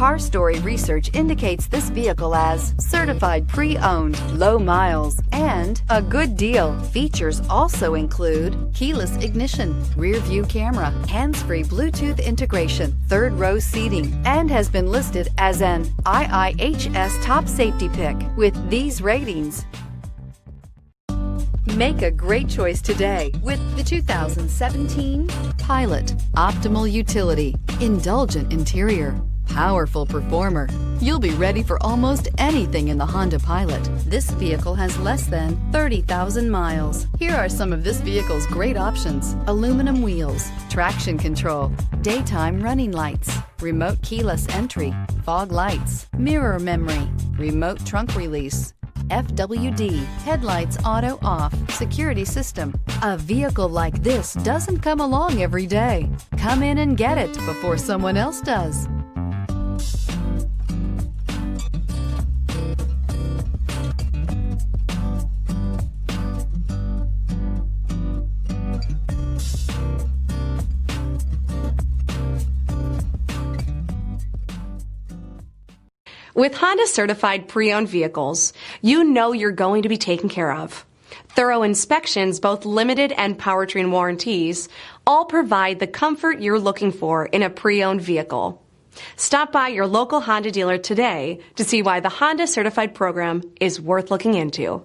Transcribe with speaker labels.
Speaker 1: Car Story research indicates this vehicle as certified pre-owned, low miles, and a good deal. Features also include keyless ignition, rear view camera, hands-free Bluetooth integration, third row seating, and has been listed as an IIHS top safety pick with these ratings. Make a great choice today with the 2017 Pilot. Optimal utility, indulgent interior, powerful performer. You'll be ready for almost anything in the Honda Pilot. This vehicle has less than 30,000 miles. Here are some of this vehicle's great options: aluminum wheels, traction control, daytime running lights, remote keyless entry, fog lights, mirror memory, remote trunk release, FWD, headlights auto off, security system. A vehicle like this doesn't come along every day. Come in and get it before someone else does.
Speaker 2: With Honda certified pre-owned vehicles, you know you're going to be taken care of. Thorough inspections, both limited and powertrain warranties, all provide the comfort you're looking for in a pre-owned vehicle. Stop by your local Honda dealer today to see why the Honda certified program is worth looking into.